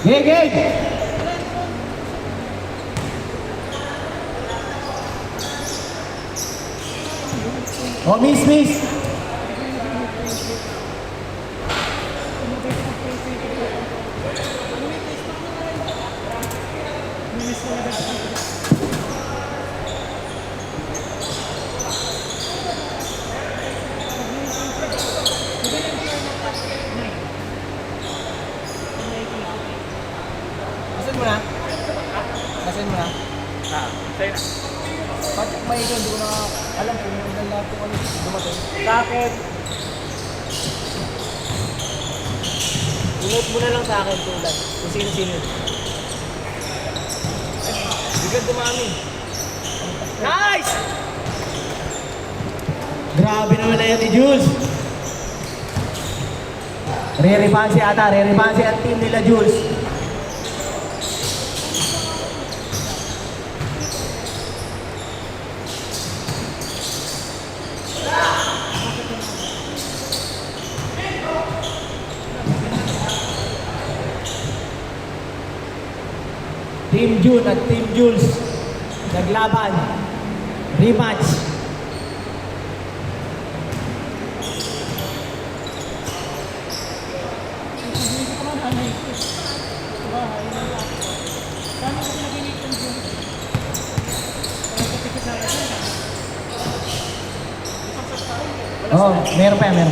Game, game! Oh, miss! Basahin mo na? Basahin mo na? Sa'yo na. Bakit may ito? Hindi ko na alam kung yung lahat ko ano dumating. Sa akin, Inote mo na lang sa akin tulad kung sino-sino. Biglang dumami. nice! Grabe naman na yan ni Jules. Re-refancy ata, re-refancy ang team nila Jules. Team June at Team Jules naglaban. Rematch. Oh, meron pa yan.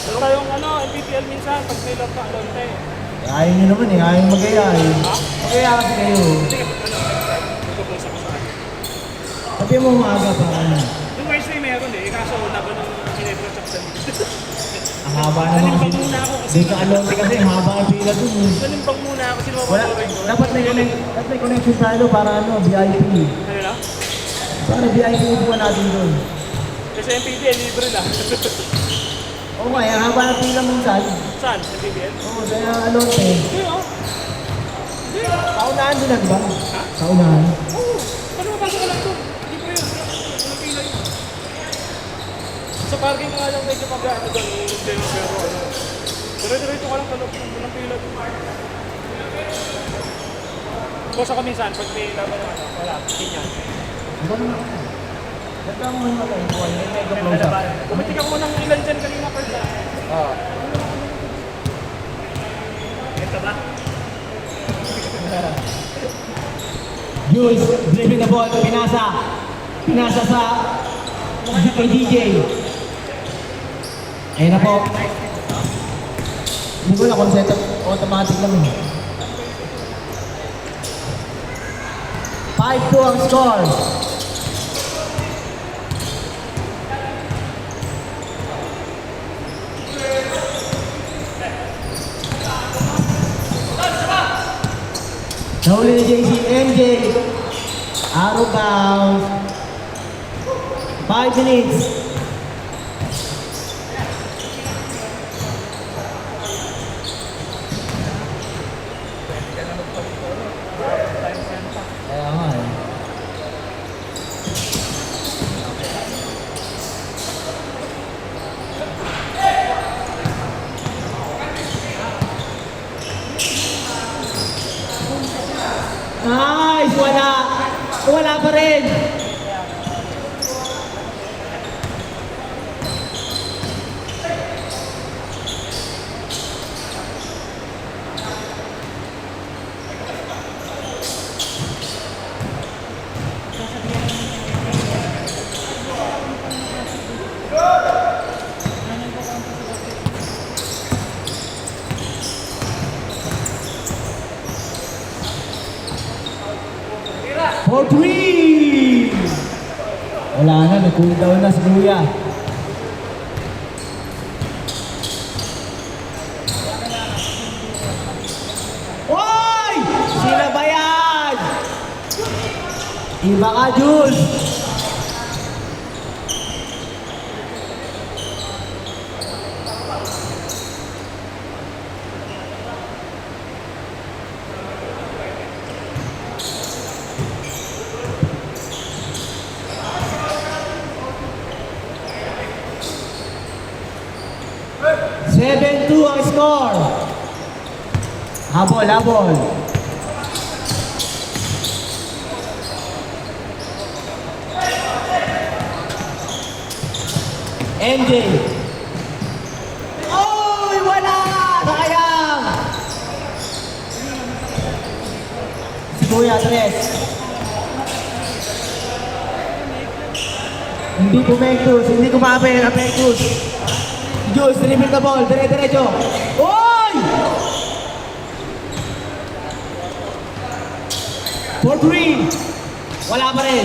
Pero kayong MPPL minsan, pag may love ka, alonte. Ayaw nyo naman ayaw mag-aya Mag-aya kasi kayo. Sige, magpupunsa ko sa akin. Sabi mo maaga para ano. Yung Wednesday meron kaso laban ng Ginebra Chapter. Ang haba naman kasi. Nalimbang muna ako kasi. Di ka alonte kasi, haba ang pila dun Nalimbang muna ako, sino Wala, dapat may connection tayo para VIP. Ano na? Para VIP upuan natin dun. Kasi MPPL, libre na. Oo nga, ang haba ng pila minsan. Saan? MPPL? Oo, kaya alonte. Hindi Hindi. Kaunahan din ba? Ha? Kaunahan. Oo. Paano mapasok ka lang ito? Libre yun. Walang pila yun. Sa parking nga lang medyo mag-ano doon. Pero Diretso ka lang sa loob. Walang pila doon. Boss ako minsan, pag may laban ng wala. Ganyan. Iba naman. Nagkama mo naman tayo. May mega close up. Kumitik ako ng ilan dyan kanina pa sa. Oo. Ito ba? Jules, dribbling the ball. Pinasa sa kay DJ. Ayun na po. Hindi ko na kung set up automatic lang. 5-2 ang score. Nahuli ni JC, MJ. Out of bounds. 5 minutes. Kaya nga Nice! Wala pa rin! For 3! Wala na, nag-cool down na si Kuya. Oy! Sino ba yan? Iba ka, Jules! Seven 2 ang score. Habol, habol. MJ. Oy, wala! Sayang! Si Kuya, tres. Hindi pumektus, hindi kumapit, apektus. Si Jules, dribble the ball, dire-diretso. Oy! 4-3. Wala pa rin.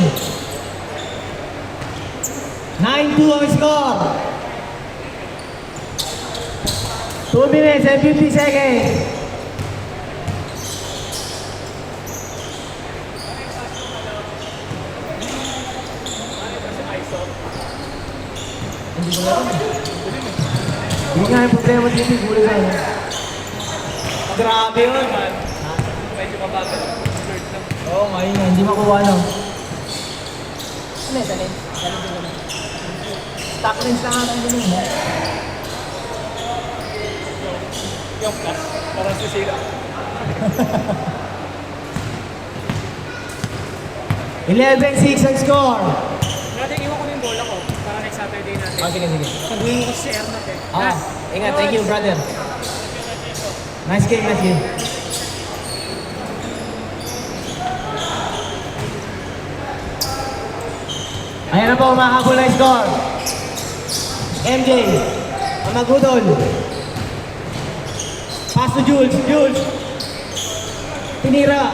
9-2 ang score. 2 minutes and 50 seconds. Hindi nga yung problema dito, gulo na. Grabe yun. Medyo mabagal. Third lang. Oo, ngayon hindi makuha no. Ano yun, dalhin? Dalhin din naman. Stock lens lang ang ganun mo. Yung plus. Parang sisira. 11-6 ang score. Natin iwan ko na yung bola ko. Para next Saturday natin. Oh, sige, sige. Sabihin mo kasi si Ernat eh. Ah, ingat. Thank you, brother. Nice game, nice game. Ayan na po, umakabol na yung score. MJ, ang magudol. Pass to Jules, Jules. Tinira.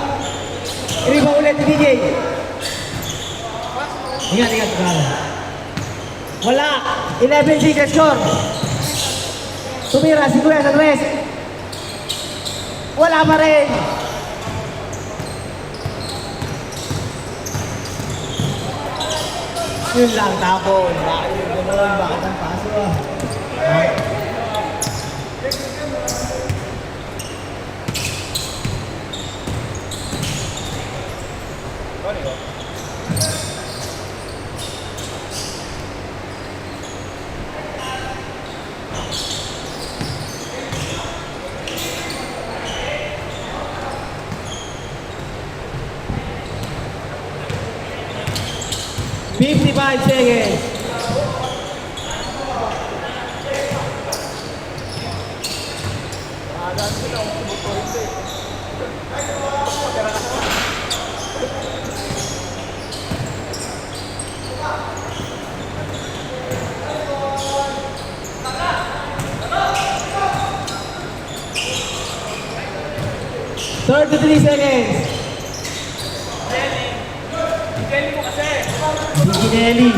Iriba ulit ni DJ. Ingat, ingat. Bravo. Wala. 11-6 ang score. Tumira si Kuya sa tres. Wala pa rin. Yun lang, tapon. Bakit yung gano'n? Bakit ang paso ah? Sorry, oh. Fifty-five seconds. Daan sila kung sumutuloy ito eh. Thirty-three seconds. Jelly mo kasi. Biginelli.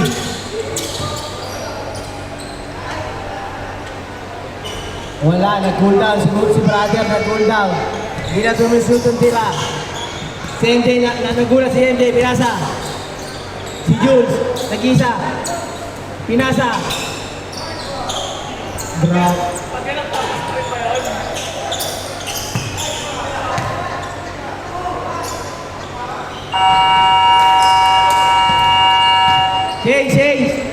Wala, nag-cool down. Siguro si brother nag-cool down. Hindi na tumisut ang tira. Si MJ, nagulat si MJ, pinasa. Si Jules, nag-isa. Pinasa. Drop. Pag yan ang tapos trip pa yun. Chase.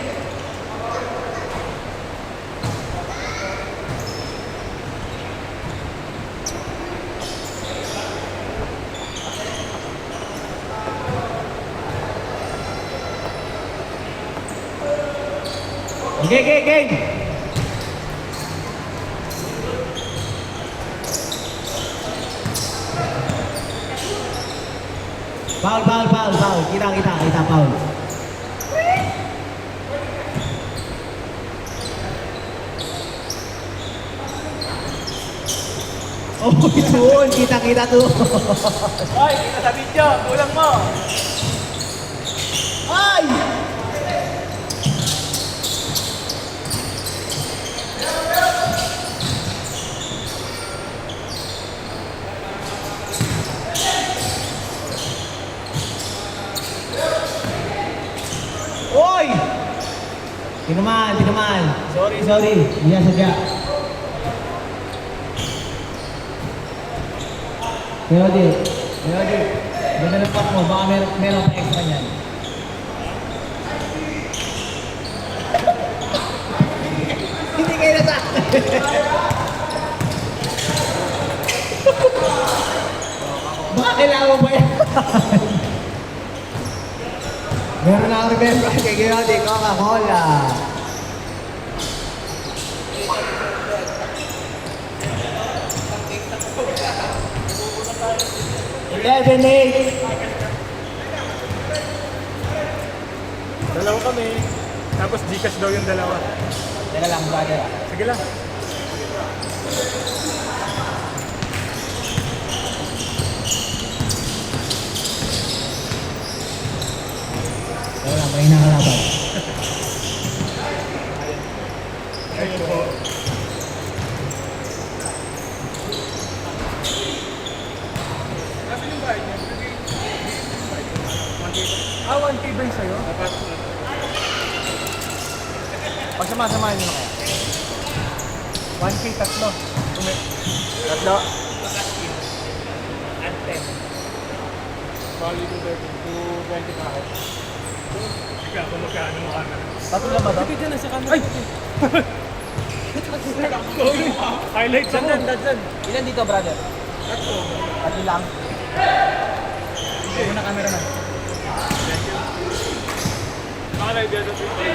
Okay. Foul. Kita, foul. Oh, ito. Kita to. Ay, kita sa video. Kulang mo. Ay! Oy! Tinaman. Sorry. Iya sadya. Melody. Ganda ng pak mo. Baka meron pa extra niyan. Hindi kayo nasaktan. kailangan ba yan? Meron na ako remember kay Ginotti, Coca-Cola. 11-8. Dalawa kami. Tapos Gcash daw yung dalawa. Teka lang, brother. Sige lang. Wala, may nakalaban. Ayun po. Nasaan yung bayad niya? 1K ba yung sa'yo? Pagsama-samahin nyo na kaya. 1K tatlo. Tatlo. Bali to 20 pa ako. Ikaw, kung magkano mo ka na. Tatlo na ba ito? Sige dyan na sa camera. Ay! Sorry. Highlight sa mo. Dadyan. Ilan dito, brother? Tatlo. Tatlo lang. Ikaw na camera man. Nakalive yan sa Twitter.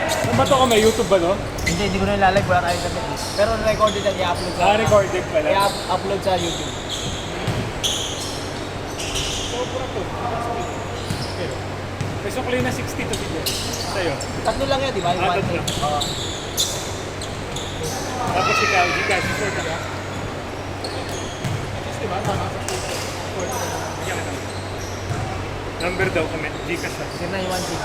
Saan ba ito ka? May YouTube ba, no? Hindi ko na ilalive. Wala tayo sa pero recorded at i-upload sa... Recorded pala. I-upload sa YouTube. Sobra to. Okay. May sukli na 60 to video. Sa'yo. Tatlo lang yan, di ba? Yung Ah, one tatlo. thing. Oo. Tapos ikaw, Gcash, sure ka ba? Tapos diba, tama? Bigyan kita. Number daw kami, Gcash ha. Sir na yung one thing.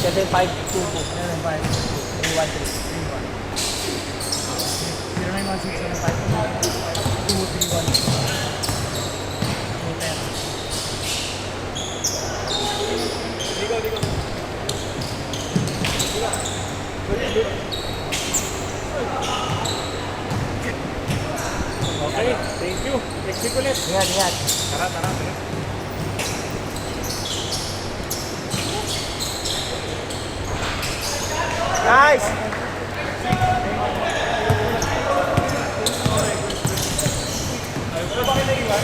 7522. 0916-75-231. Digo. Okay, thank you. Next week ulit. Ingat. Tara. Nice! Ano ba kayo naiwan?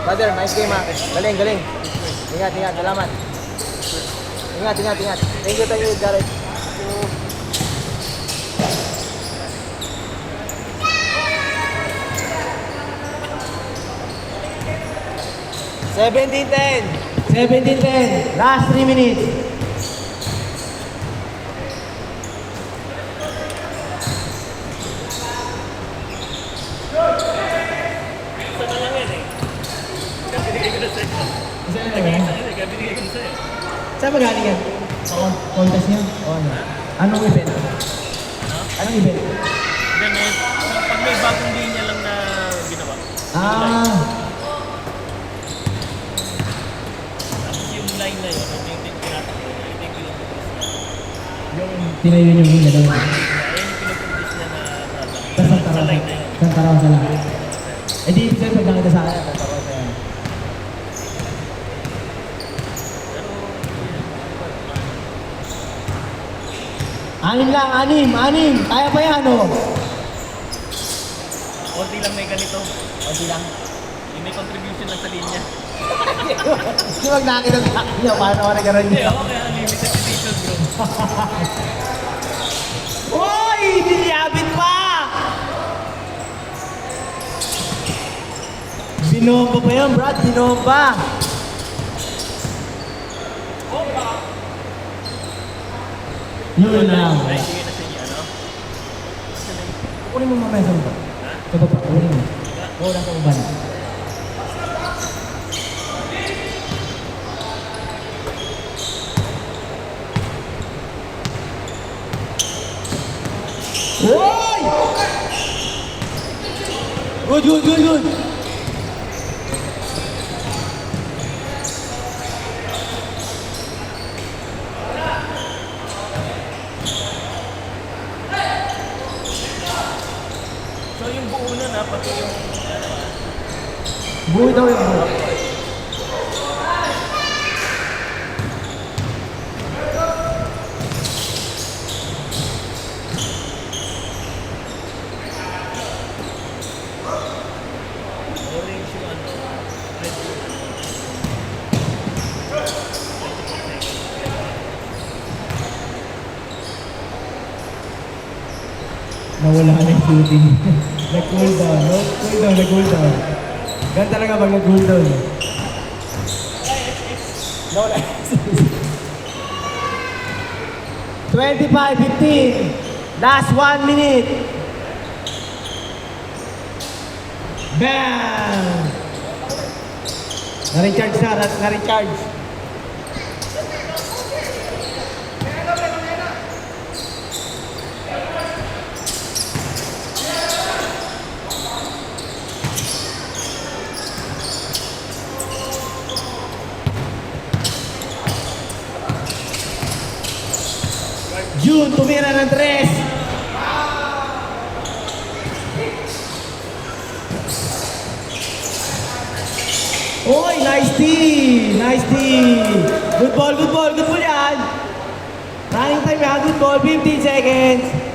Brother, nice game ha. Galing. Ingat. Salamat. Ingat. Thank you, Jared. 17-10. 17-10. Last 3 minutes. Saan ba galing yan? Contest niya? O ano? Anong event? Anong event? Ganun. Pag may bagong linya lang na ginawa. Tapos yung line na yun, ito yung tinatakbo niya. Ito yung pinupulis niya. Yung tinayo yung hina daw. Ayun yung pinupulis niya na Sa line na yun. Santaraw sa lang. Eh di ibig sabihin pag nakita sa akin, Santaraw sa yan. Anim lang, anim. Kaya pa yan, oh. Konti lang may ganito. Konti lang. Yung may contribution lang sa linya. Hindi wag nakita sa akin niya, paano ako nagkaroon Hindi, niya? ako kaya limited edition bro. Uy! Diniyabit pa! Binomba pa yan, Brad. Binomba. Yun lang. Ay, sige na sa inyo, ano? Kukunin mo mamaya sa baba. Sa baba, kukunin mo. Oo, nasa baba na. Uy! Good. So yung buo na na, pati yung Buhay daw yung buhay. orange yung ano, red bull. Nawala na yung shooting. Nag-cool down. No? Cool down, nag-cool down. Ganun talaga pag nag-cool down. Nawala. 25-15. Last 1 minute. Bam! Na-recharge na, na-recharge. June, tumira ng 3. Oy, nice D! Nice D! Good ball, good ball, good ball yan! Running time yan, good ball, 15 seconds.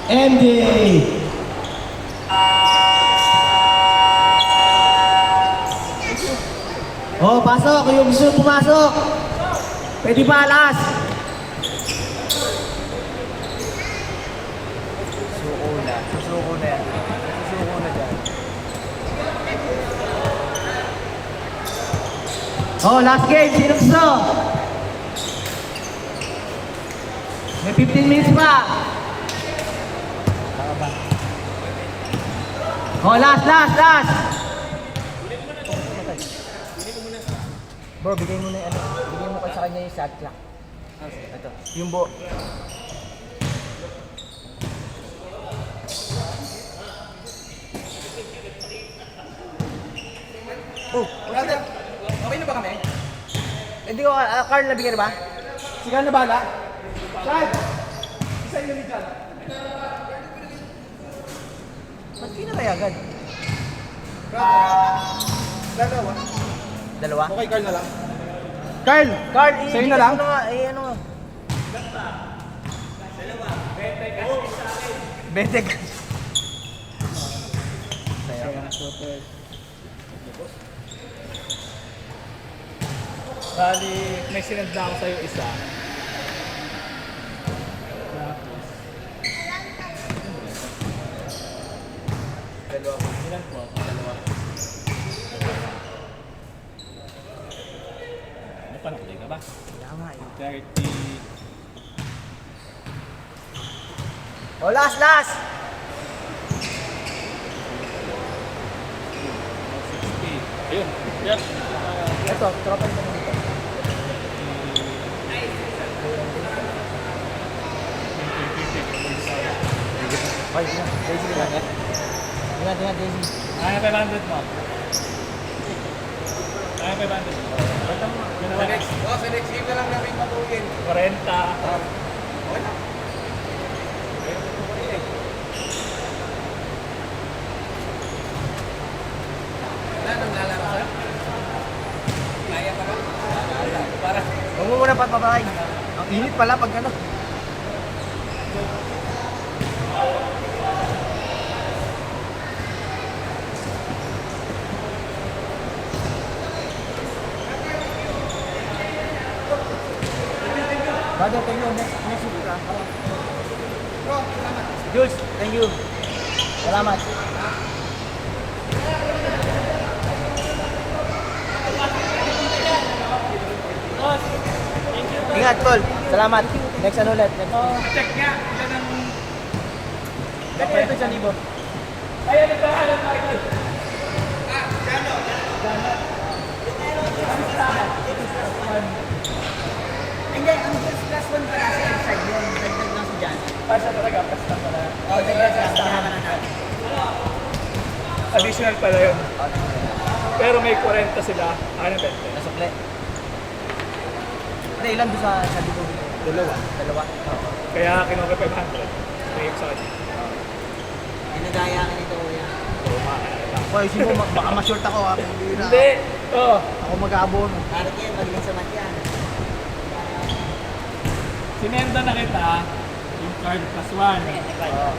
MJ! Oh, pasok. Yung gusto pumasok. Pwede balas. Suko na. Susuko na yan. Susuko na dyan. Oh, last game. Sino gusto? May 15 minutes pa. Oh, last. Bro, bigay mo na yung ano. Bigay mo sa kanya yung shot clock. Ito. Yung bo. Oh, brother. Okay na ba kami? Hindi ko, Carl nabigyan na ba? Si Carl na bahala? Carl! Isa yung ni Carl. Ba't pinapayagan? Dalawa. Dalawa? Okay, Carl na lang. Carl! Carl, Sa'yo na lang? Ano? Bete ka. Bali, may sinad na ako sa'yo isa. Ilan po? Dalawa. Ano pa nakulay ka ba? Tama eh. 30. Oh, last! 60. Ayun. Yes. Ito, tropa nito dito. Ay, Daisy lang. Ingat, Daisy. Kaya 500 mo. Kaya 500 mo. Sa next game na lang namin matulin. 40. Huwag mo muna patpapakay. Ang init pala pag ano. Brother, thank you. Next week ka. Jules, thank you. Salamat. Ingat, Tol. Salamat. Next ano ulit. Check nga. Ilan ang... Next ito siya, Libo. Ayan, nagkakalan tayo. Hindi, ang just plus one para sa inside yun. Dagdag lang si Jan. Pasya talaga, pasta pala. Oo, dagdag lang. Kasama na natin. Additional pala yun. Okay. Pero may 40 sila, akin na 20. Nasukle. Hindi, ilan doon sa dito? Dalawa. Dalawa. Oo. Kaya kinuha 500. May sa kanya. Ginagaya ka nito, kuya. So, makakala. Hoy, sino baka ma-short ako ha. Hindi. Oo. Ako mag-aabono. Karat yan, magaling sa mat yan. Sinenda na kita, yung card plus 1. Oo.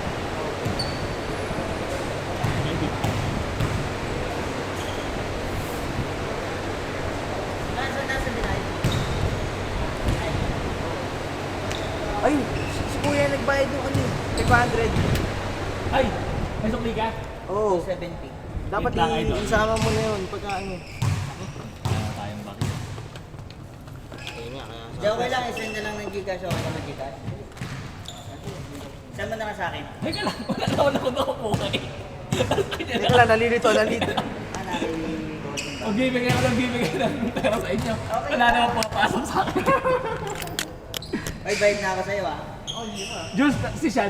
Ay, si kuya nagbayad yung ano, 500. Ay! May sukli ka? Oo. 70. Dapat Wait lang, idol. isama mo na yun pagka ano. Wala tayong bakit. Ayun nga, kaya Di okay lang, isend na lang ng Gcash, okay naman Gcash. Send mo na ka sa akin. Teka lang, wala naman ako nakapukay. Teka lang, nalilito. Ah, naki-voting O bibigyan ko ng pera sa inyo. Wala naman pumapasok sa akin. Ay, bayad na ako sa'yo ah. Jules, si Sean.